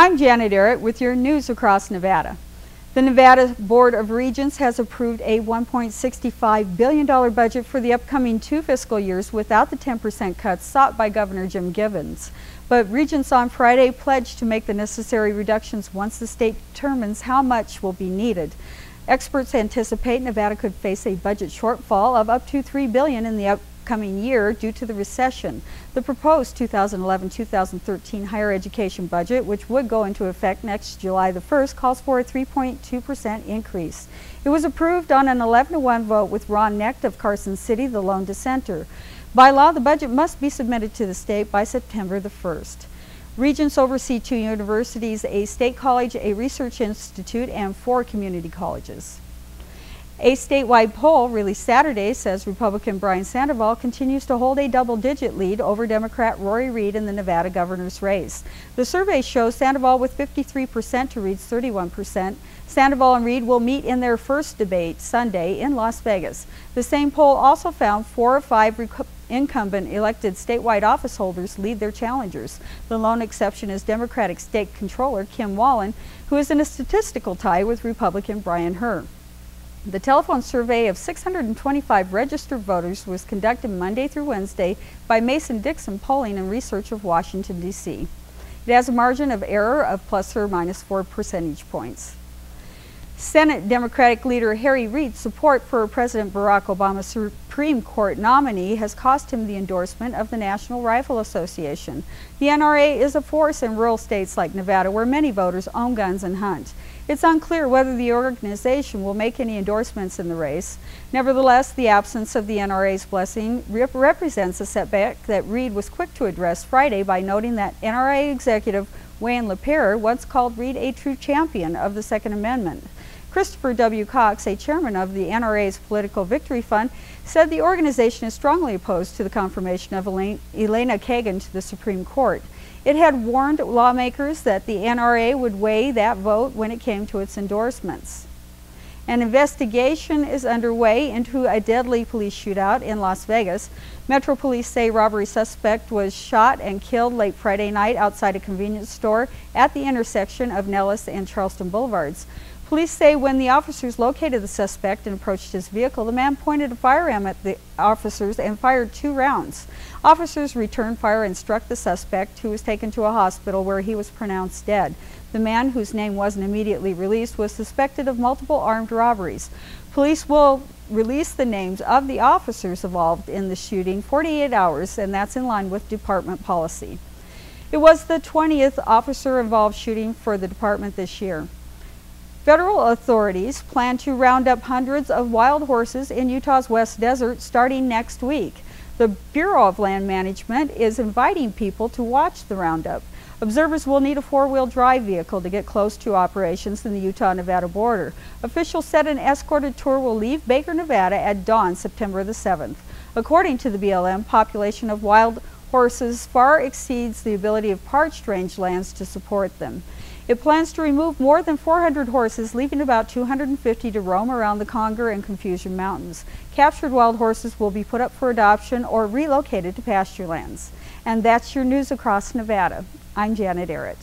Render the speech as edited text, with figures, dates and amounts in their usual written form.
I'm Janet Arrett with your news across Nevada. The Nevada Board of Regents has approved a $1.65 billion budget for the upcoming 2 fiscal years without the 10% cuts sought by Governor Jim Givens. But Regents on Friday pledged to make the necessary reductions once the state determines how much will be needed. Experts anticipate Nevada could face a budget shortfall of up to $3 billion in the upcoming year due to the recession. The proposed 2011-2013 higher education budget, which would go into effect next July the 1st, calls for a 3.2% increase. It was approved on an 11-1 vote with Ron Necht of Carson City, the lone dissenter. By law, the budget must be submitted to the state by September the 1st. Regents oversee 2 universities, a state college, a research institute, and 4 community colleges. A statewide poll released Saturday says Republican Brian Sandoval continues to hold a double-digit lead over Democrat Reid in the Nevada governor's race. The survey shows Sandoval with 53% to Reid's 31%. Sandoval and Reid will meet in their first debate Sunday in Las Vegas. The same poll also found 4 of 5 incumbent elected statewide office holders lead their challengers. The lone exception is Democratic State Controller Kim Wallen, who is in a statistical tie with Republican Brian Herr. The telephone survey of 625 registered voters was conducted Monday through Wednesday by Mason-Dixon Polling and Research of Washington, D.C. It has a margin of error of plus or minus 4 percentage points. Senate Democratic leader Harry Reid's support for President Barack Obama's Supreme Court nominee has cost him the endorsement of the National Rifle Association. The NRA is a force in rural states like Nevada where many voters own guns and hunt. It's unclear whether the organization will make any endorsements in the race. Nevertheless, the absence of the NRA's blessing represents a setback that Reid was quick to address Friday by noting that NRA executive Wayne LaPierre once called Reid a true champion of the Second Amendment. Christopher W. Cox, a chairman of the NRA's Political Victory Fund, said the organization is strongly opposed to the confirmation of Elena Kagan to the Supreme Court. It had warned lawmakers that the NRA would weigh that vote when it came to its endorsements. An investigation is underway into a deadly police shootout in Las Vegas. Metro Police say robbery suspect was shot and killed late Friday night outside a convenience store at the intersection of Nellis and Charleston Boulevards. Police say when the officers located the suspect and approached his vehicle, the man pointed a firearm at the officers and fired 2 rounds. Officers returned fire and struck the suspect, who was taken to a hospital where he was pronounced dead. The man, whose name wasn't immediately released, was suspected of multiple armed robberies. Police will release the names of the officers involved in the shooting 48 hours, and that's in line with department policy. It was the 20th officer-involved shooting for the department this year. Federal authorities plan to round up hundreds of wild horses in Utah's West Desert starting next week. The Bureau of Land Management is inviting people to watch the roundup. Observers will need a 4-wheel drive vehicle to get close to operations in the Utah-Nevada border. Officials said an escorted tour will leave Baker, Nevada at dawn September the 7th. According to the BLM, population of wild horses far exceeds the ability of parched rangelands to support them. It plans to remove more than 400 horses, leaving about 250 to roam around the Conger and Confusion Mountains. Captured wild horses will be put up for adoption or relocated to pasture lands. And that's your news across Nevada. I'm Janet Arrett.